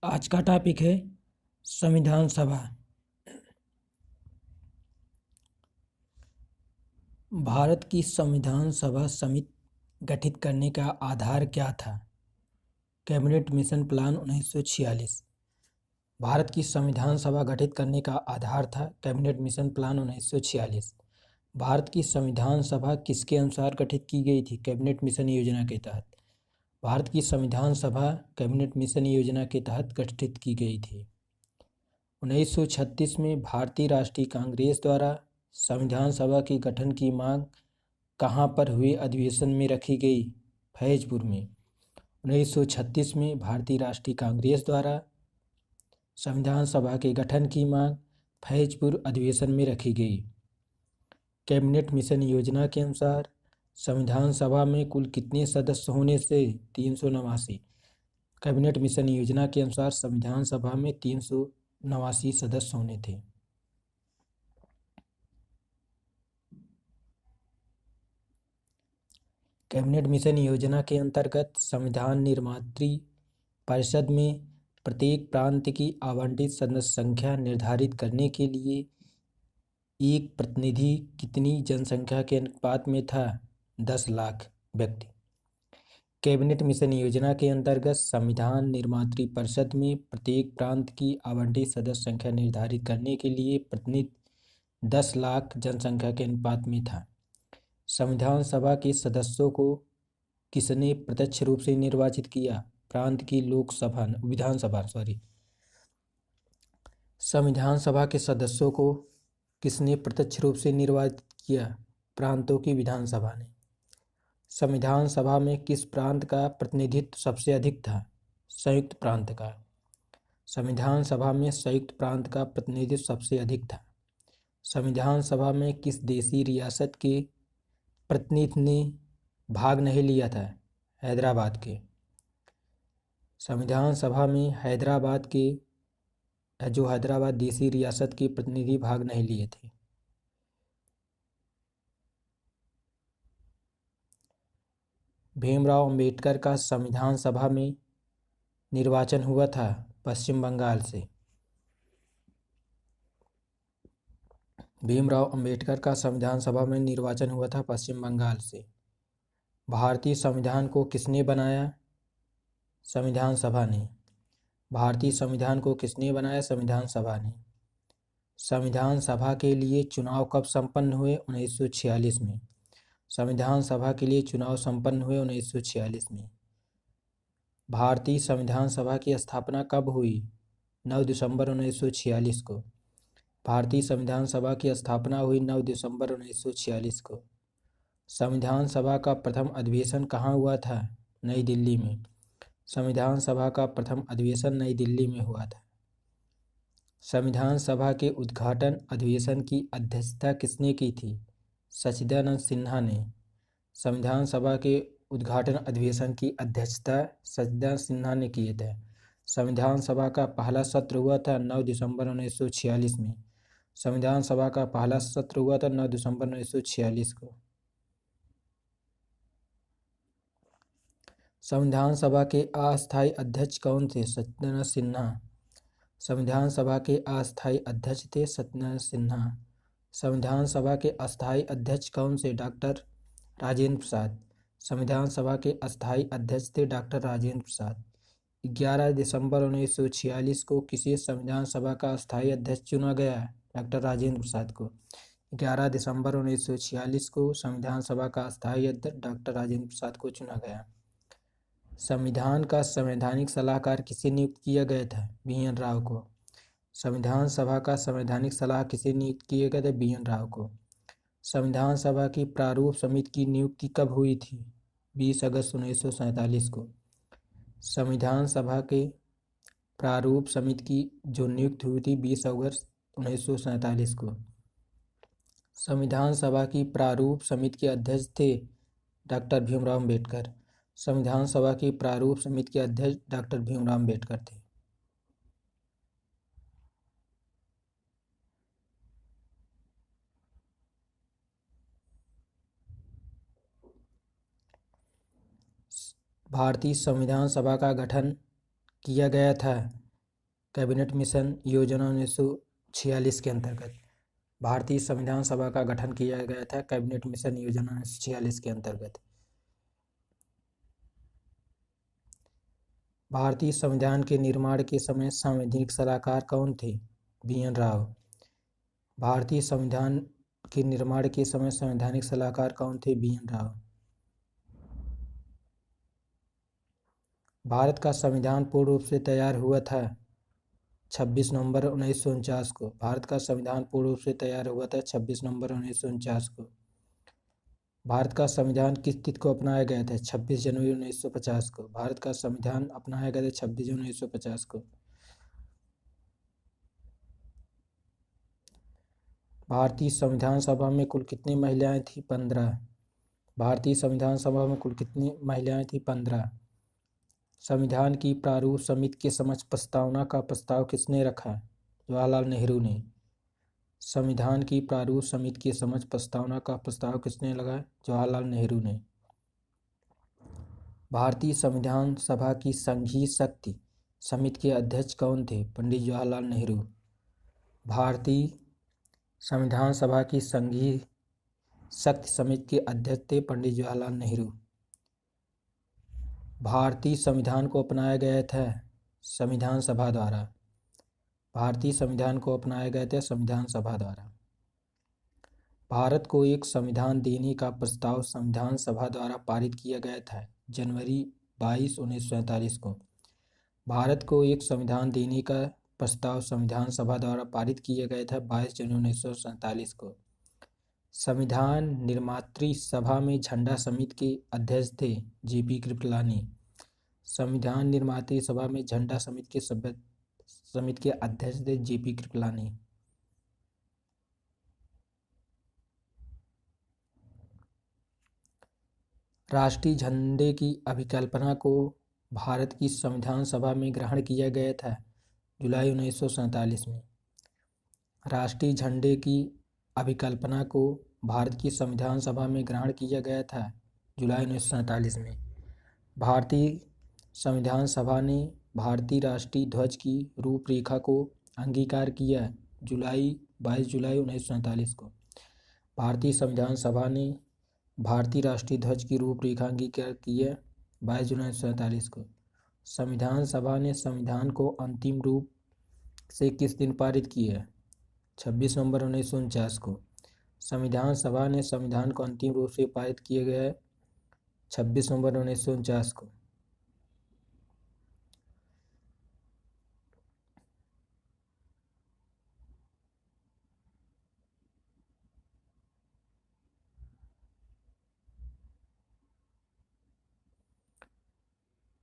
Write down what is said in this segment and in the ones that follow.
आज का टॉपिक है संविधान सभा। भारत की संविधान सभा समिति गठित करने का आधार क्या था? Cabinet mission plan 1946। भारत की संविधान सभा गठित करने का आधार था कैबिनेट मिशन प्लान 1946। भारत की संविधान सभा किसके अनुसार गठित की गई थी? कैबिनेट मिशन योजना के तहत। भारत की संविधान सभा कैबिनेट मिशन योजना के तहत गठित की गई थी। 1936 में भारतीय राष्ट्रीय कांग्रेस द्वारा संविधान सभा के गठन की मांग कहाँ पर हुए अधिवेशन में रखी गई? फैजपुर में। 1936 में भारतीय राष्ट्रीय कांग्रेस द्वारा संविधान सभा के गठन की मांग फैजपुर अधिवेशन में रखी गई। कैबिनेट मिशन योजना के अनुसार संविधान सभा में कुल कितने सदस्य होने से? 389। कैबिनेट मिशन योजना के अनुसार संविधान सभा में 389 सदस्य होने थे। कैबिनेट मिशन योजना के अंतर्गत संविधान निर्मात्री परिषद में प्रत्येक प्रांत की आवंटित सदस्य संख्या निर्धारित करने के लिए एक प्रतिनिधि कितनी जनसंख्या के अनुपात में था? 10 लाख व्यक्ति। कैबिनेट मिशन योजना के अंतर्गत संविधान निर्मात्री परिषद में प्रत्येक प्रांत की आवंटित सदस्य संख्या निर्धारित करने के लिए प्रतिनिधि 10 लाख जनसंख्या के अनुपात में था। संविधान सभा के सदस्यों को किसने प्रत्यक्ष रूप से निर्वाचित किया? प्रांत की विधानसभा। संविधान सभा के सदस्यों को किसने प्रत्यक्ष रूप से निर्वाचित किया? प्रांतों की विधानसभा ने। संविधान सभा में किस प्रांत का प्रतिनिधित्व सबसे अधिक था? संयुक्त प्रांत का। संविधान सभा में संयुक्त प्रांत का प्रतिनिधित्व सबसे अधिक था। संविधान सभा में किस देशी रियासत के प्रतिनिधि ने भाग नहीं लिया था? हैदराबाद के। संविधान सभा में हैदराबाद देशी रियासत के प्रतिनिधि भाग नहीं लिए थे। भीमराव अंबेडकर का संविधान सभा में निर्वाचन हुआ था पश्चिम बंगाल से। भीमराव अंबेडकर का संविधान सभा में निर्वाचन हुआ था पश्चिम बंगाल से। भारतीय संविधान को किसने बनाया? संविधान सभा ने। भारतीय संविधान को किसने बनाया? संविधान सभा ने। संविधान सभा के लिए चुनाव कब संपन्न हुए? 1946 में। संविधान सभा के लिए चुनाव संपन्न हुए 1946 में। भारतीय संविधान सभा की स्थापना कब हुई? 9 दिसंबर 1946 को। भारतीय संविधान सभा की स्थापना हुई 9 दिसंबर 1946 को। संविधान सभा का प्रथम अधिवेशन कहाँ हुआ था? नई दिल्ली में। संविधान सभा का प्रथम अधिवेशन नई दिल्ली में हुआ था। संविधान सभा के उद्घाटन अधिवेशन की अध्यक्षता किसने की थी? सच्चिदानंद सिन्हा ने। संविधान सभा के उद्घाटन अधिवेशन की अध्यक्षता सच्चिदानंद सिन्हा ने किए थे। संविधान सभा का पहला सत्र हुआ था 9 दिसंबर 1946 में। संविधान सभा का पहला सत्र हुआ था 9 दिसंबर 1946 को। संविधान सभा के अस्थायी अध्यक्ष कौन थे? सच्चिदानंद सिन्हा। संविधान सभा के अस्थायी अध्यक्ष थे सच्चिदानंद सिन्हा। संविधान सभा के अस्थायी अध्यक्ष कौन से? डॉक्टर राजेंद्र प्रसाद। संविधान सभा के अस्थायी अध्यक्ष थे डॉक्टर राजेंद्र प्रसाद। 11 दिसंबर 1946 को किसे संविधान सभा का अस्थायी अध्यक्ष चुना गया? डॉक्टर राजेंद्र प्रसाद को। 11 दिसंबर 1946 को संविधान सभा का अस्थायी अध्यक्ष डॉक्टर राजेंद्र प्रसाद को चुना गया। संविधान का संवैधानिक सलाहकार किसे नियुक्त किया गया था? BN राव को। संविधान सभा का संवैधानिक सलाह किसे नियुक्त किया गया था? BN राव को। संविधान सभा की प्रारूप समिति की नियुक्ति कब हुई थी? 20 अगस्त 1947 को। संविधान सभा के प्रारूप समिति की जो नियुक्ति हुई थी 20 अगस्त 1947 को। संविधान सभा की प्रारूप समिति के अध्यक्ष थे डॉक्टर भीमराव अंबेडकर। संविधान सभा की प्रारूप समिति के अध्यक्ष डॉक्टर भीमराव अंबेडकर थे। भारतीय संविधान सभा का गठन किया गया था कैबिनेट मिशन योजना 1946 के अंतर्गत। भारतीय संविधान सभा का गठन किया गया था कैबिनेट मिशन योजना 1946 के अंतर्गत। भारतीय संविधान के निर्माण के समय संवैधानिक सलाहकार कौन थे? BN राव। भारतीय संविधान के निर्माण के समय संवैधानिक सलाहकार कौन थे? BN राव। भारत का संविधान पूर्ण रूप से तैयार हुआ था 26 नवंबर 1949 को। भारत का संविधान पूर्ण रूप से तैयार हुआ था 26 नवंबर 1949 को। भारत का संविधान किस तिथि को अपनाया गया था? 26 जनवरी 1950 को। भारत का संविधान अपनाया गया था 26 जनवरी 1950 को। भारतीय संविधान सभा में कुल कितनी महिलाएं थी? 15। भारतीय संविधान सभा में कुल कितनी महिलाएं थी? 15। संविधान की प्रारूप समिति के समक्ष प्रस्तावना का प्रस्ताव किसने रखा? जवाहरलाल नेहरू ने। संविधान की प्रारूप समिति के समक्ष प्रस्तावना का प्रस्ताव किसने लगाया? जवाहरलाल नेहरू ने। भारतीय संविधान सभा की संघीय शक्ति समिति के अध्यक्ष कौन थे? पंडित जवाहरलाल नेहरू। भारतीय संविधान सभा की संघीय शक्ति समिति के अध्यक्ष थे पंडित जवाहरलाल नेहरू। भारतीय संविधान को अपनाया गया था संविधान सभा द्वारा। भारतीय संविधान को अपनाया गया था संविधान सभा द्वारा। भारत को एक संविधान देने का प्रस्ताव संविधान सभा द्वारा पारित किया गया था जनवरी 22, 1947 को। भारत को एक संविधान देने का प्रस्ताव संविधान सभा द्वारा पारित किया गया था 22 जनवरी 1947 को। संविधान निर्मात्री सभा में झंडा समिति के अध्यक्ष थे JP कृपलानी। संविधान निर्मात्री सभा में झंडा समिति के अध्यक्ष थे JP कृपलानी। राष्ट्रीय झंडे की अभिकल्पना को भारत की संविधान सभा में ग्रहण किया गया था जुलाई 1947 में। राष्ट्रीय झंडे की अभिकल्पना को भारत की संविधान सभा में ग्रहण किया गया था जुलाई 1947 में। भारतीय संविधान सभा ने भारतीय राष्ट्रीय ध्वज की रूपरेखा को अंगीकार किया 22 जुलाई 1947 को। भारतीय संविधान सभा ने भारतीय राष्ट्रीय ध्वज की रूपरेखा अंगीकार किया 22 जुलाई 1947 को। संविधान सभा ने संविधान को अंतिम रूप से किस दिन पारित किया? 26 नवंबर 1949 को। संविधान सभा ने संविधान को अंतिम रूप से पारित किया गया 26 नवंबर 1949 को।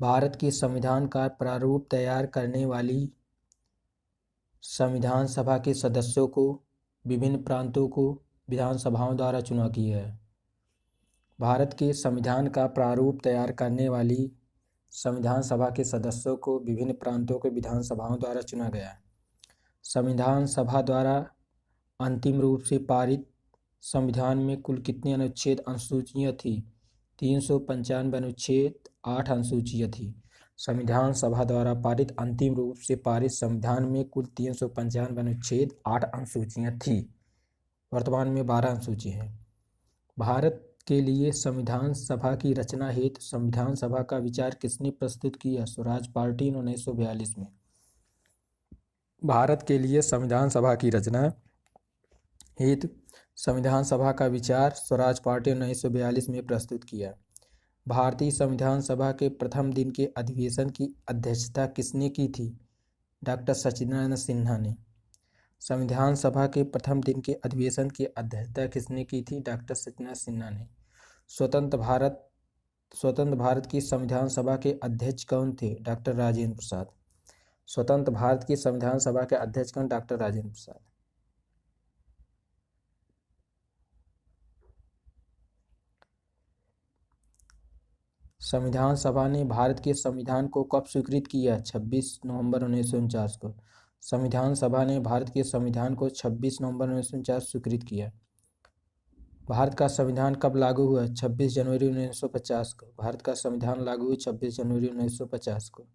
भारत के संविधान का प्रारूप तैयार करने वाली संविधान सभा के सदस्यों को विभिन्न प्रांतों को विधानसभाओं द्वारा चुना किया है। भारत के संविधान का प्रारूप तैयार करने वाली संविधान सभा के सदस्यों को विभिन्न प्रांतों के विधानसभाओं द्वारा चुना गया। संविधान सभा द्वारा अंतिम रूप से पारित संविधान में कुल कितनी अनुच्छेद अनुसूचियाँ थी? 395 अनुच्छेद 8 अनुसूचियाँ थी। संविधान सभा द्वारा पारित अंतिम रूप से पारित संविधान में कुल 395 अनुच्छेद 8 अनुसूचियाँ थी। वर्तमान में 12 अनुसूची हैं। भारत के लिए संविधान सभा की रचना हेतु संविधान सभा का विचार किसने प्रस्तुत किया? स्वराज पार्टी ने 1942 में। भारत के लिए संविधान सभा की रचना हेतु संविधान सभा का विचार स्वराज पार्टी ने 1942 में प्रस्तुत किया। भारतीय संविधान सभा के प्रथम दिन के अधिवेशन की अध्यक्षता किसने की थी? डॉक्टर सचिदानंद सिन्हा ने। संविधान सभा के प्रथम दिन के अधिवेशन की अध्यक्षता किसने की थी? डॉक्टर सचिदानंद सिन्हा ने। स्वतंत्र भारत की संविधान सभा के अध्यक्ष कौन थे? डॉक्टर राजेंद्र प्रसाद। स्वतंत्र भारत की संविधान सभा के अध्यक्ष कौन? डॉक्टर राजेंद्र प्रसाद। संविधान सभा ने भारत के संविधान को कब स्वीकृत किया? 26 नवंबर 1949 को। संविधान सभा ने भारत के संविधान को 26 नवंबर 1949 स्वीकृत किया। भारत का संविधान कब लागू हुआ? 26 जनवरी 1950 को। भारत का संविधान लागू हुआ 26 जनवरी 1950 को।